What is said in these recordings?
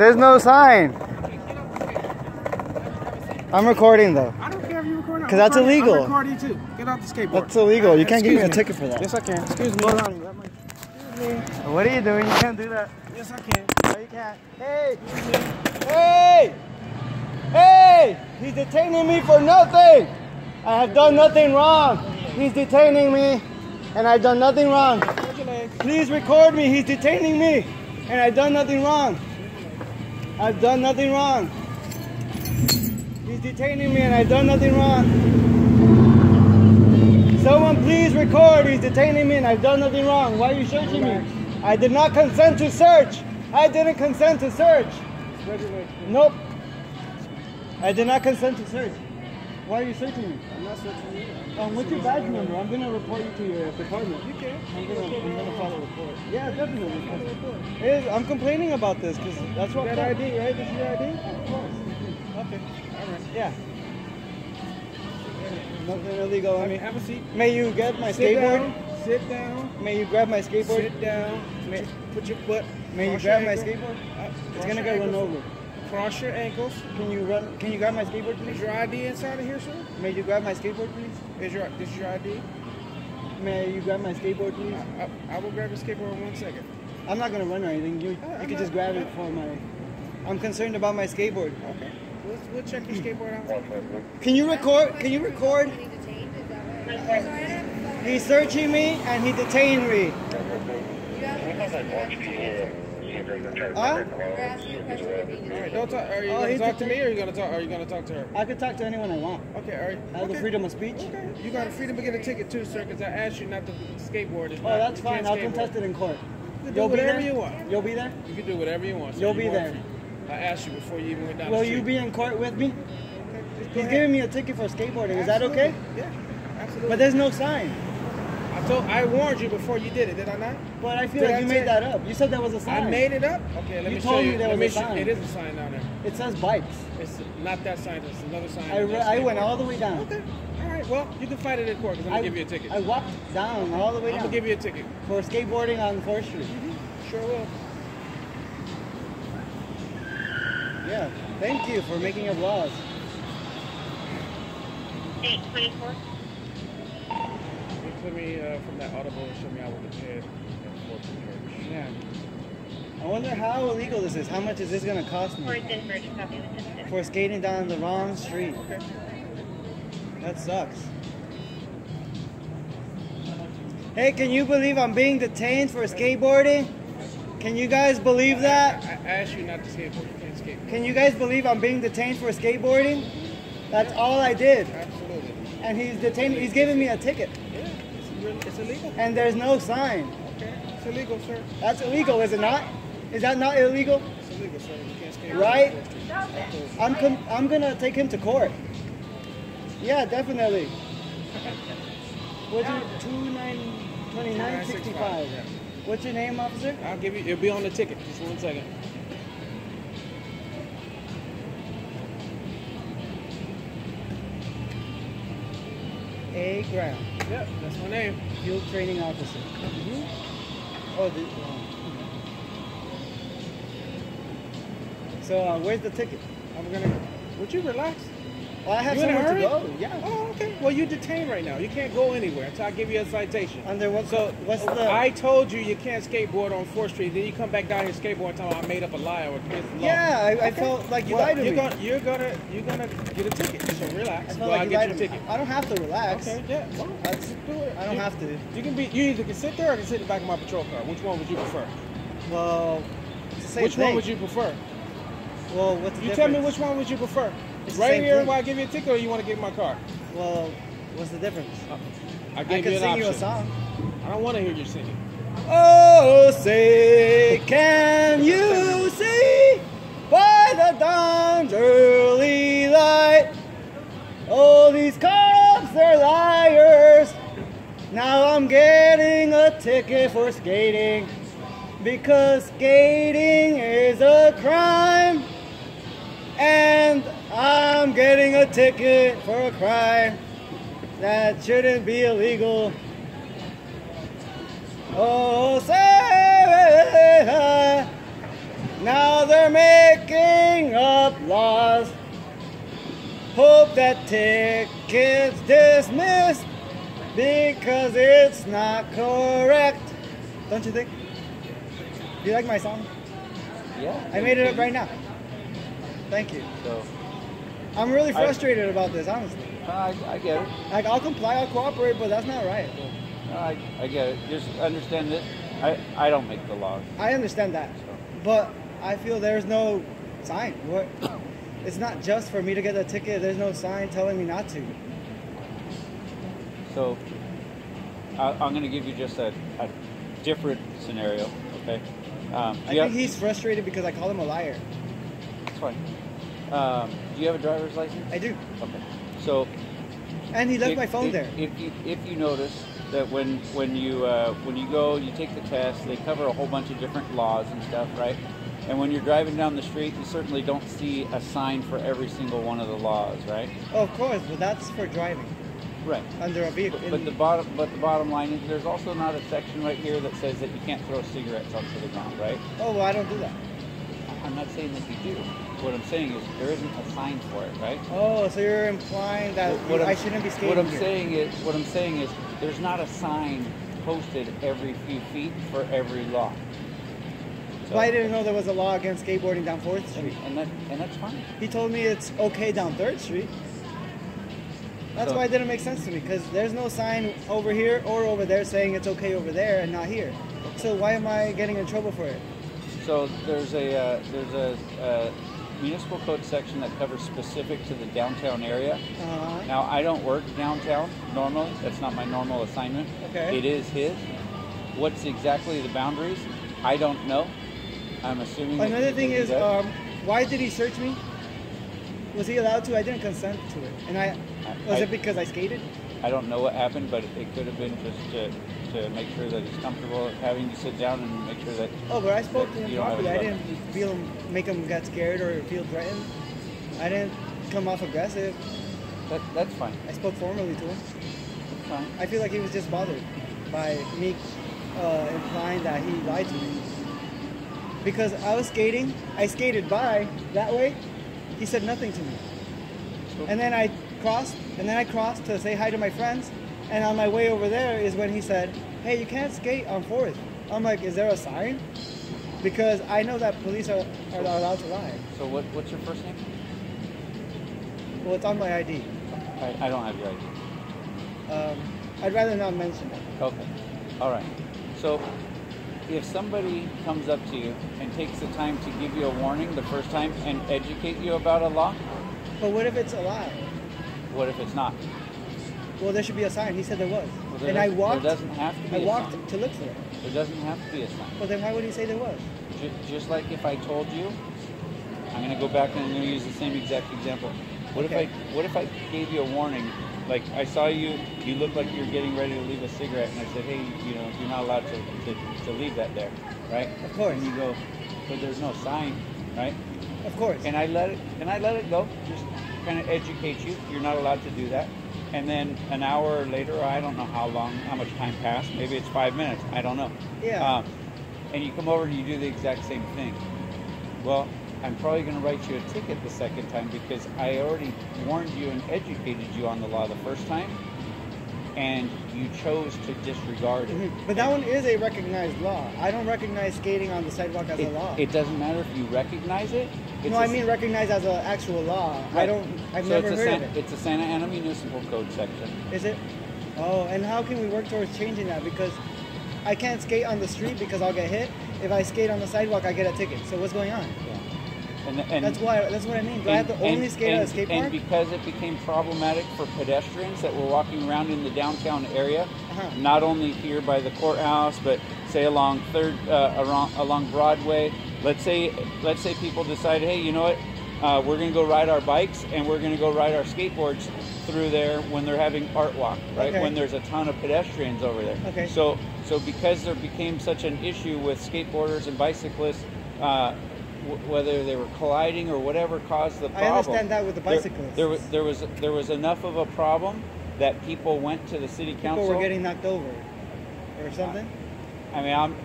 There's no sign. I'm recording though. I don't care if you're recording. Because that's illegal. I'm recording too. Get off the skateboard. That's illegal. You can't give me a ticket for that. Yes, I can. Excuse me. Hold on. Excuse me. What are you doing? You can't do that. Yes, I can. No, you can't. Hey! Hey! Hey! He's detaining me for nothing! I have done nothing wrong. He's detaining me, and I've done nothing wrong. Please record me. He's detaining me, and I've done nothing wrong. I've done nothing wrong. He's detaining me, and I've done nothing wrong. Someone please record. He's detaining me, and I've done nothing wrong. Why are you searching me? I did not consent to search. I didn't consent to search. Nope. I did not consent to search. Why are you searching me? I'm not searching you. What's your badge number? I'm gonna report you to your department. You can. I'm gonna file a report. Yeah, definitely. I'm complaining about this because that's what. You got ID, right? This is your ID? Of course. Okay. All right. Yeah. Nothing illegal on me. Have a seat. May you get my Sit skateboard? down. Sit down. May you grab my skateboard? Sit down. Put your foot. May you grab my skateboard? It's gonna get run over. Cross your ankles. Can you grab my skateboard, please? Is your ID inside of here, sir? May you grab my skateboard, please? This is your ID? May you grab my skateboard, please? I will grab your skateboard in 1 second. I'm not gonna run or anything. You can just grab it for my. I'm concerned about my skateboard. Okay. We'll check your skateboard out. Can you record? Can you record? He's searching me and he detained me. Huh? Alright, don't talk. Are you gonna talk to me or are you gonna talk to her? I could talk to anyone I want. Okay, alright. I have the freedom of speech. Okay. You got the freedom to get a ticket too, sir, because I asked you not to skateboard. Oh, that's fine. I'll contest it in court. You can do whatever you want. You'll be there? You can do whatever you want. You'll be there. I asked you before you even went down the Will street. you be in court with me? Okay, He's giving me a ticket for skateboarding. Is that okay? Yeah, absolutely. But there's no sign. I warned you before you did it, did I not? But I feel like you made that up. You said there was a sign. I made it up? Okay, let me show you. You told me there was a sign. It is a sign down there. It says bikes. It's not that sign, it's another sign. I went all the way down. Okay, alright, well, you can fight it in court because I'm going to give you a ticket. I walked down all the way down. I'm going to give you a ticket. For skateboarding on 4th Street. Sure will. Yeah, thank you for making up laws. 824. You put me from that audible and show me out with the head and fork and church. Yeah. I wonder how illegal this is. How much is this going to cost me? For skating down the wrong street. Okay. That sucks. Hey, can you believe I'm being detained for skateboarding? Can you guys believe that? I asked you not to skateboard. You can't skateboard. Can you guys believe I'm being detained for skateboarding? That's all I did. Absolutely. And he's giving me a ticket. Yeah, it's illegal. And there's no sign. Okay, it's illegal, sir. That's illegal, is it not? Is that not illegal? It's illegal, sir. You can't skateboard. Right? I'm gonna take him to court. Yeah, definitely. What's your 2965? Yeah. What's your name, officer? I'll give you. It'll be on the ticket. Just 1 second. A. Graham. Yep, that's my name. Field training officer. Oh, so where's the ticket? Would you relax? Well, I have You in a somewhere to hurry? go. Yeah. Oh, okay. Well, you're detained right now. You can't go anywhere until I give you a citation. Under what? So what's the? I told you you can't skateboard on 4th Street. Then you come back down here skateboard and tell me I made up a lie or against the law. Yeah, I felt like you lied to me. You're gonna get a ticket. So relax. I felt like you get lied your to me. ticket. I don't have to relax. Okay. Yeah. Well, That's, do it. I don't have to. You either can sit there or can sit in the back of my patrol car. Which one would you prefer? Well, it's the same Which thing. one would you prefer? Well, what's the You difference? tell me which one would you prefer? It's the Right same here thing. while I give you a ticket, or you want to give me my car? Well, what's the difference? I I gave could you an sing option. you a song. I don't want to hear you singing. Oh, say, can you see by the dawn's early light? Oh, these cops, they're liars. Now I'm getting a ticket for skating because skating is a crime. And I'm getting a ticket for a crime that shouldn't be illegal. Oh, say, now they're making hope that ticket's dismissed because it's not correct. Don't you think? Do you like my song? Yeah. I made it up right now. Thank you. So I'm really frustrated about this, honestly. I get it. Like, I'll comply, I'll cooperate, but that's not right. I get it. Just understand that I don't make the laws. I understand that, So. but I feel there's no sign. What? It's not just for me to get a ticket. There's no sign telling me not to. So I'm going to give you just a different scenario, okay? I think he's frustrated because I call him a liar. That's fine. Do you have a driver's license? I do. Okay. So. And he left my phone there. If you notice that when you go, you take the test, they cover a whole bunch of different laws and stuff, right? And when you're driving down the street, you certainly don't see a sign for every single one of the laws, right? Oh, of course, but that's for driving. Right. Under a vehicle. But the bottom line is there's also not a section right here that says that you can't throw cigarettes onto the ground, right? Oh, well, I don't do that. I'm not saying that you do. What I'm saying is there isn't a sign for it, right? Oh, so you're implying that I shouldn't be skating What I'm here. saying is there's not a sign posted every few feet for every law. So, well, I didn't know there was a law against skateboarding down 4th Street. And that's fine. He told me it's okay down 3rd Street. That's why it didn't make sense to me, because there's no sign over here or over there saying it's okay over there and not here. So why am I getting in trouble for it? So there's a municipal code section that covers specific to the downtown area. Uh-huh. Now, I don't work downtown normally. That's not my normal assignment. Okay. It is his. What's exactly the boundaries? I don't know. I'm assuming. Another thing is, why did he search me? Was he allowed to? I didn't consent to it. And was it because I skated? I don't know what happened, but it could have been just to make sure that he's comfortable having you sit down and make sure that. Oh, but I spoke to him properly. I weapon. didn't make him get scared or feel threatened. I didn't come off aggressive. That's fine. I spoke formally to him. That's fine. I feel like he was just bothered by me implying that he lied to me. Because I was skating, I skated by that way. He said nothing to me. And then I crossed to say hi to my friends. And on my way over there is when he said, "Hey, you can't skate on 4th." I'm like, "Is there a sign?" Because I know that police are allowed to lie. So what's your first name? Well, it's on my ID. I don't have your ID. I'd rather not mention it. Okay. All right. So if somebody comes up to you and takes the time to give you a warning the first time and educate you about a law, But what if it's a lie? what if it's not? Well, there should be a sign. He said there was. Well, And I walked. There doesn't have to be I a walked sign. to look for it. There doesn't have to be a sign. Well, then why would he say there was? Just like if I told you, I'm going to go back and I'm going to use the same exact example. What if I gave you a warning? Like I saw you look like you're getting ready to leave a cigarette, and I said, "Hey, you're not allowed to leave that there, right?" Of course. And you go, "But there's no sign, right?" Of course. And I let it go, just kind of educate you. You're not allowed to do that. And then an hour later, or I don't know how much time passed. Maybe it's 5 minutes. I don't know. Yeah. And you come over and you do the exact same thing. Well, I'm probably going to write you a ticket the second time because I already warned you and educated you on the law the first time, and you chose to disregard it. Mm-hmm. But that one is a recognized law. I don't recognize skating on the sidewalk as a law. It doesn't matter if you recognize it. No, I mean recognized as an actual law. Right. I've never heard of it. It's a Santa Ana Municipal Code section. Is it? Oh, and how can we work towards changing that? Because I can't skate on the street because I'll get hit. If I skate on the sidewalk, I get a ticket. So what's going on? Yeah. And that's what I mean. Do I have to only skate at a skate park? And because it became problematic for pedestrians that were walking around in the downtown area, not only here by the courthouse, but say along along Broadway. Let's say people decide, hey, you know what? We're going to go ride our bikes and we're going to go ride our skateboards through there when they're having art walk, right? Okay. When there's a ton of pedestrians over there. Okay. So because there became such an issue with skateboarders and bicyclists, whether they were colliding or whatever caused the problem. I understand that with the bicyclists. There was enough of a problem that people went to the city council. People were getting knocked over or something? I mean,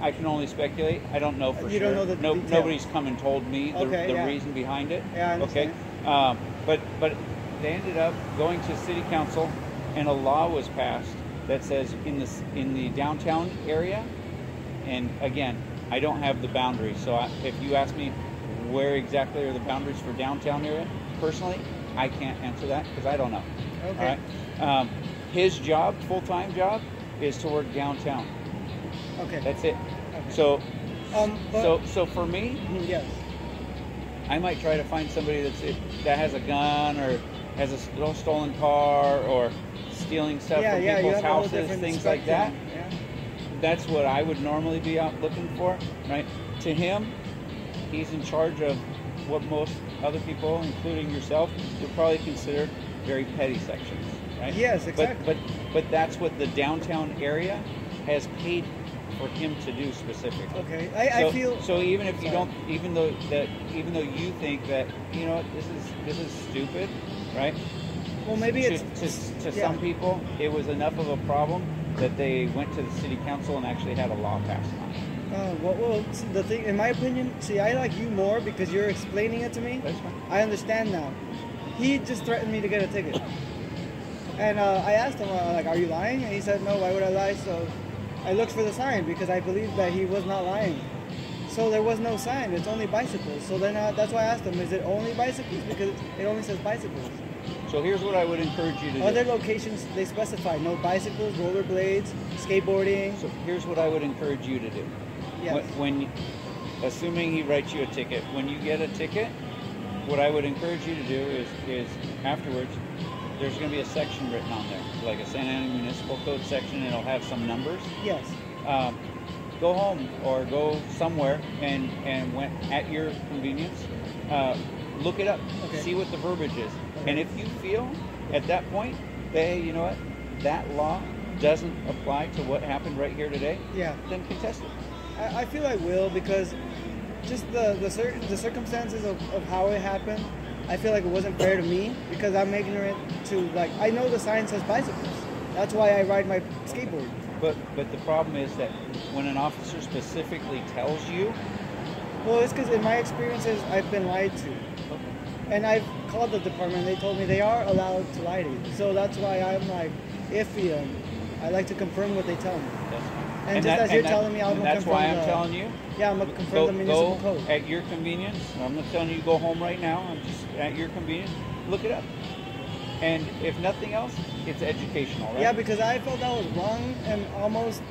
I can only speculate. I don't know for sure. You don't know the details. Nobody's come and told me the Okay, yeah. reason behind it. Yeah, I understand. Okay, But they ended up going to city council, and a law was passed that says in the downtown area, and again, I don't have the boundaries. So if you ask me where exactly are the boundaries for downtown area, personally, I can't answer that because I don't know. Okay. All right. His job, full-time job, is to work downtown. Okay. That's it. Okay. So, but, so for me, yes. I might try to find somebody that has a gun or has a stolen car or stealing stuff from people's houses, things like that. Yeah. That's what I would normally be out looking for, right? To him, he's in charge of what most other people, including yourself, would probably consider very petty sections, right? Yes, exactly. But that's what the downtown area has paid for him to do specifically. Okay, I feel so. Even if you don't, even though you think that this is stupid, right? Well, maybe to some people, it was enough of a problem that they went to the city council and actually had a law passed on it. Well, see, the thing, in my opinion, I like you more because you're explaining it to me. That's fine. I understand now. He just threatened me to get a ticket, and I asked him, like, "Are you lying?" And he said, "No. Why would I lie?" So I looked for the sign because I believed that he was not lying. So there was no sign. It's only bicycles. So then that's why I asked him, "Is it only bicycles?" Because it only says bicycles. So here's what I would encourage you to do. Other locations, they specify no bicycles, rollerblades, skateboarding. So here's what I would encourage you to do. Yes. When assuming he writes you a ticket, when you get a ticket, what I would encourage you to do is afterwards, there's going to be a section written on there, like a Santa Ana Municipal Code section, and it'll have some numbers. Yes. Go home or go somewhere and when at your convenience, look it up, see what the verbiage is. And if you feel at that point that, hey, you know what, that law doesn't apply to what happened right here today, then contest it. I feel I will because just the circumstances of how it happened, I feel like it wasn't fair to me because I'm ignorant to, like, I know the sign says bicycles. That's why I ride my skateboard. But the problem is that when an officer specifically tells you... Well, it's because in my experiences, I've been lied to. And I've called the department, they told me they are allowed to lie to you. So that's why I'm like iffy, and I like to confirm what they tell me. And just as you're telling me, I'm going to confirm. That's why I'm telling you. Yeah, I'm going to confirm the municipal code. At your convenience. I'm not telling you to go home right now. I'm just at your convenience. Look it up. And if nothing else, it's educational, right? Yeah, because I felt that was wrong and almost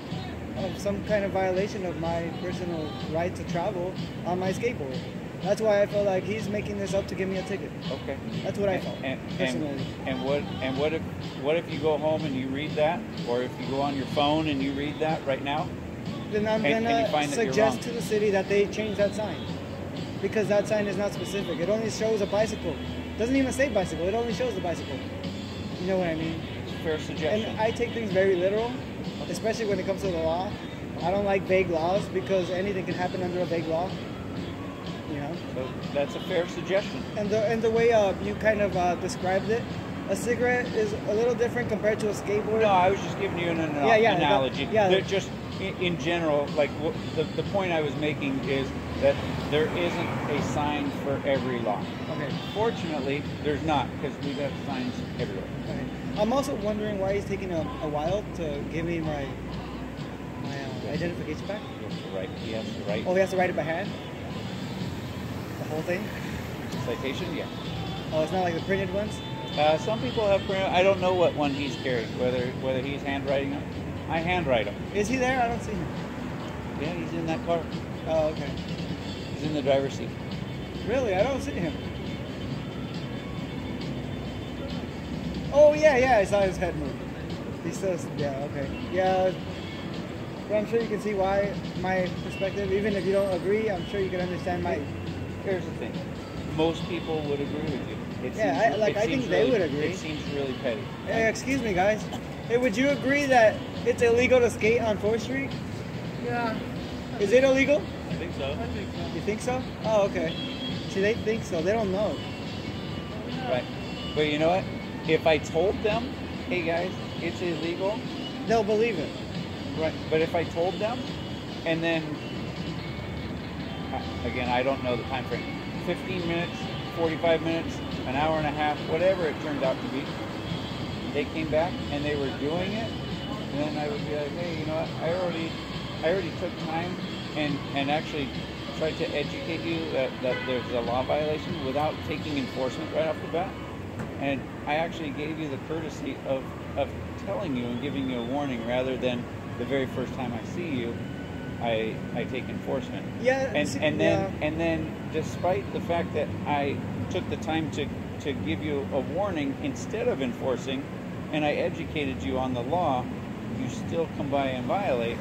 some kind of violation of my personal right to travel on my skateboard. That's why I felt like he's making this up to give me a ticket. Okay. That's what I felt personally. And what if you go home and you read that, or if you go on your phone and you read that right now? Then I'm gonna suggest to the city that they change that sign, because that sign is not specific. It only shows a bicycle. It doesn't even say bicycle. It only shows the bicycle. You know what I mean? Fair suggestion. And I take things very literal, especially when it comes to the law. I don't like vague laws because anything can happen under a vague law. You know? So that's a fair suggestion. And the way you kind of described it, a cigarette is a little different compared to a skateboard. No, I was just giving you an analogy. They're just in general, like the point I was making is that there isn't a sign for every law. Okay. Fortunately, there's not, because we got signs everywhere. Okay. I'm also wondering why he's taking a while to give me my identification back. He has to write. Oh, he has to write it by hand? The whole thing? Citation, yeah. Oh, it's not like the printed ones? Some people have printed. I don't know what one he's carrying, whether he's handwriting them. I handwrite them. Is he there? I don't see him. Yeah, he's in that car. Oh, okay. He's in the driver's seat. Really? I don't see him. Oh, yeah, I saw his head move. He's still, yeah, okay. Yeah, but I'm sure you can see why my perspective, even if you don't agree, I'm sure you can understand my... Here's the thing. Most people would agree with you. I think they would agree. It seems really petty. Hey, excuse me, guys. Hey, would you agree that it's illegal to skate on 4th Street? Yeah. Is it illegal? I think so. You think so? Oh, okay. See, they think so. They don't know. Right. But you know what? If I told them, hey guys, it's illegal, they'll believe it. Right. But if I told them, and then, again, I don't know the time frame, 15 minutes, 45 minutes, an hour and a half, whatever it turned out to be. They came back and they were doing it, and then I would be like, hey, you know what? I already took time and actually tried to educate you that there's a law violation without taking enforcement right off the bat. And I actually gave you the courtesy of telling you and giving you a warning rather than the very first time I see you, I take enforcement. Yeah. And then despite the fact that I took the time to give you a warning instead of enforcing, and I educated you on the law, you still come by and violate.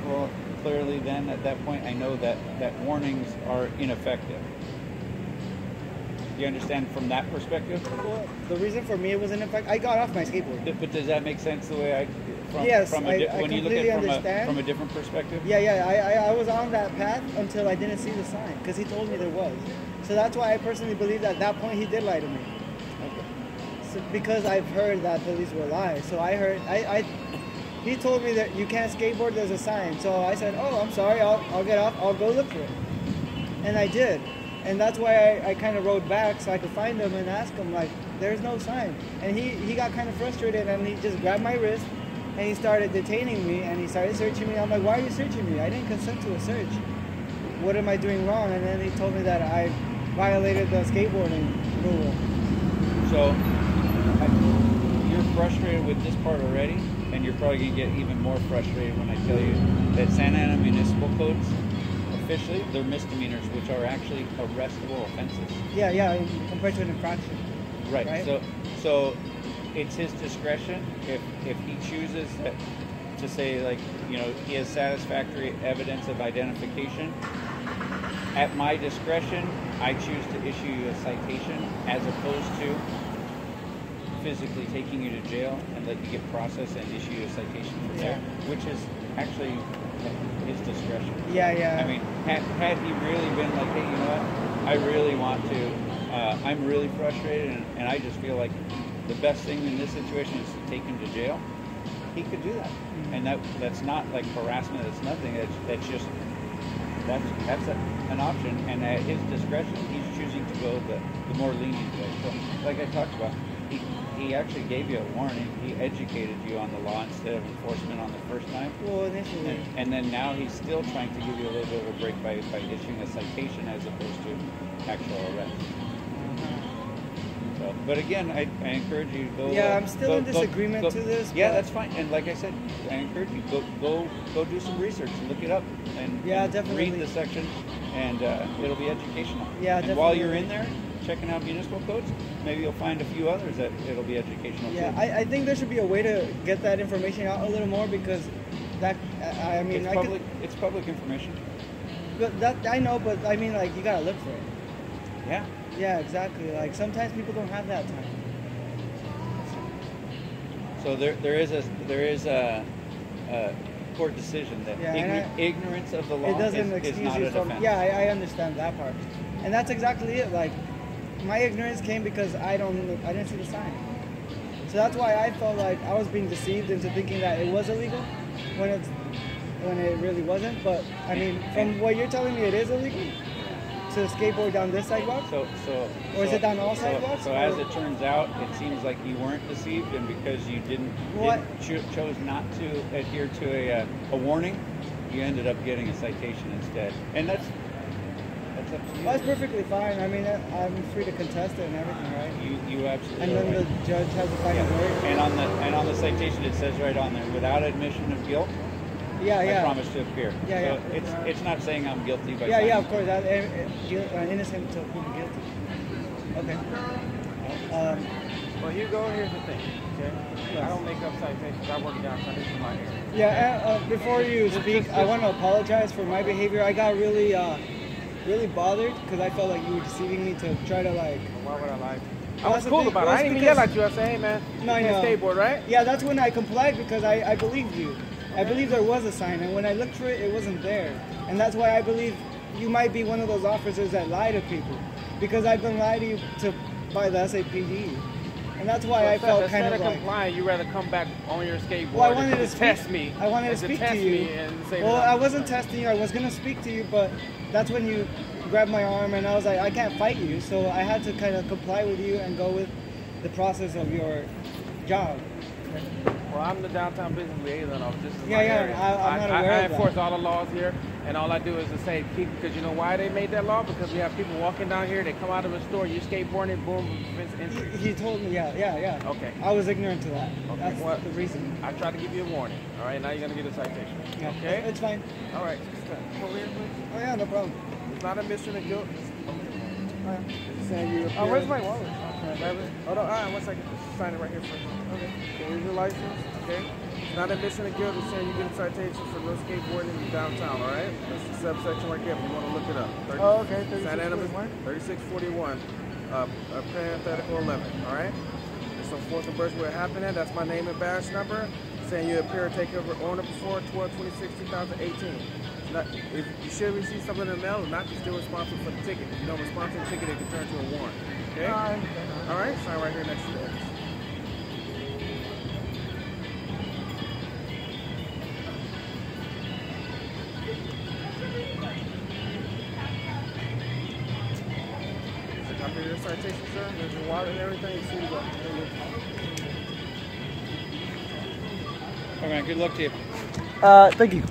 Well, clearly then at that point I know that warnings are ineffective. Do you understand from that perspective? Well, the reason for me it wasn't effective, I got off my skateboard. But does that make sense the way Yes, when you look at it from a different perspective? Yeah, I was on that path until I didn't see the sign, because he told me there was. So that's why I personally believe that at that point he did lie to me. Okay. So, because I've heard that police were lies. So I heard, he told me that you can't skateboard, there's a sign. So I said, oh, I'm sorry, I'll get off, I'll go look for it. And I did. And that's why I kind of rode back so I could find him and ask him, like, there's no sign. And he got kind of frustrated and he just grabbed my wrist and he started detaining me and he started searching me. I'm like, why are you searching me? I didn't consent to a search. What am I doing wrong? And then he told me that I violated the skateboarding rule. So you're frustrated with this part already, and you're probably going to get even more frustrated when I tell you that Santa Ana municipal codes, officially, they're misdemeanors, which are actually arrestable offenses. Yeah, compared to an infraction. Right. So it's his discretion if he chooses to say, like, you know, he has satisfactory evidence of identification. At my discretion, I choose to issue you a citation as opposed to physically taking you to jail and let you get processed and issue you a citation from there, which is actually his discretion. Yeah. I mean, had he really been like, hey, you know what, I really want to, I'm really frustrated and I just feel like the best thing in this situation is to take him to jail, he could do that. And that's not like harassment, it's nothing, that's just, that's an option, and at his discretion, he's choosing to go the more lenient way. So, like I talked about, he actually gave you a warning. He educated you on the law instead of enforcement on the first time. Well, initially. And then now he's still trying to give you a little bit of a break by issuing a citation as opposed to actual arrest. So, but again, I encourage you to go. Yeah, I'm still in disagreement to this. Yeah, that's fine. And like I said, I encourage you go do some research, look it up, and definitely read the section, and it'll be educational. Yeah, and while you're in there checking out municipal codes, maybe you'll find a few others that it'll be educational too. I think there should be a way to get that information out a little more, because that I mean it's public information. But that I know, but I mean, like, you gotta look for it. Yeah. Yeah, exactly. Like, sometimes people don't have that time. So there is a court decision that ignorance of the law it doesn't is excuse not you a from. defense. Yeah, I understand that part, and that's exactly it. Like, my ignorance came because I didn't see the sign. So that's why I felt like I was being deceived into thinking that it was illegal when it really wasn't. But I mean, from what you're telling me, it is illegal to skateboard down this sidewalk? Or is it down all sidewalks? So as it turns out, it seems like you weren't deceived, and because you chose not to adhere to a warning, you ended up getting a citation instead. And that's up to you. Well, that's perfectly fine. I mean, I'm free to contest it and everything, right? You absolutely. And then the judge has the final word. And on the citation, it says right on there, without admission of guilt. I promise to appear. So it's not saying I'm guilty by signing. Yeah, of course. Innocent until proven guilty. Okay. Well, Hugo, here's the thing. Okay. Yes. I don't make up citations. I work downtown. This is my area. Yeah. Before you speak, I want to apologize for my behavior. I got really bothered because I felt like you were deceiving me to try to like. Why would I lie? I was cool about it. I didn't even yell at you. I said, hey man, you can skateboard, right? Yeah, that's when I complied because I believed you. I believe there was a sign, and when I looked for it, it wasn't there. And that's why I believe you might be one of those officers that lie to people, because I've been lied to by the SAPD. And that's why I felt kind of like... Instead of complying, you rather come back on your skateboard well, I wanted to test me. I wanted to speak to you. And say well, I wasn't testing you. I was going to speak to you, but that's when you grabbed my arm, and I was like, I can't fight you, so I had to kind of comply with you and go with the process of your job. Well, I'm the downtown business liaison officer. This is Yeah, my yeah, area. I'm not aware I of that. enforce all the laws here, and all I do is to say, because you know why they made that law? Because we have people walking down here, they come out of a store, you skateboarding, boom, prevents entry. He told me, yeah. Okay. I was ignorant to that. Okay, That's well, the reason. I tried to give you a warning. All right, now you're going to get a citation. Yeah, Okay? it's fine. All right. Come over here, please. Oh yeah, no problem. It's not a mission of guilt. Oh, yeah. It's saying you appear. Where's my wallet? Hold on, all right, 1 second. Just sign it right here first. Okay. Here's your license, okay? It's not a mission of guilt. It's saying you get a citation for no skateboarding in downtown, all right? That's the subsection right there if you want to look it up. Oh, okay. 3641. Parenthetical 11, all right? It's on 4th and Birch where it happened at. That's my name and badge number. Saying you appear to take over owner before 12/26/2018. If you should receive something in the mail, or not, you're still responsible for the ticket. If you don't respond to the ticket, it can turn to a warrant. Okay? All right, sign right here next to this. Is it copy of your citation, sir? There's your wallet and everything. You see the All right, good luck to you. Thank you.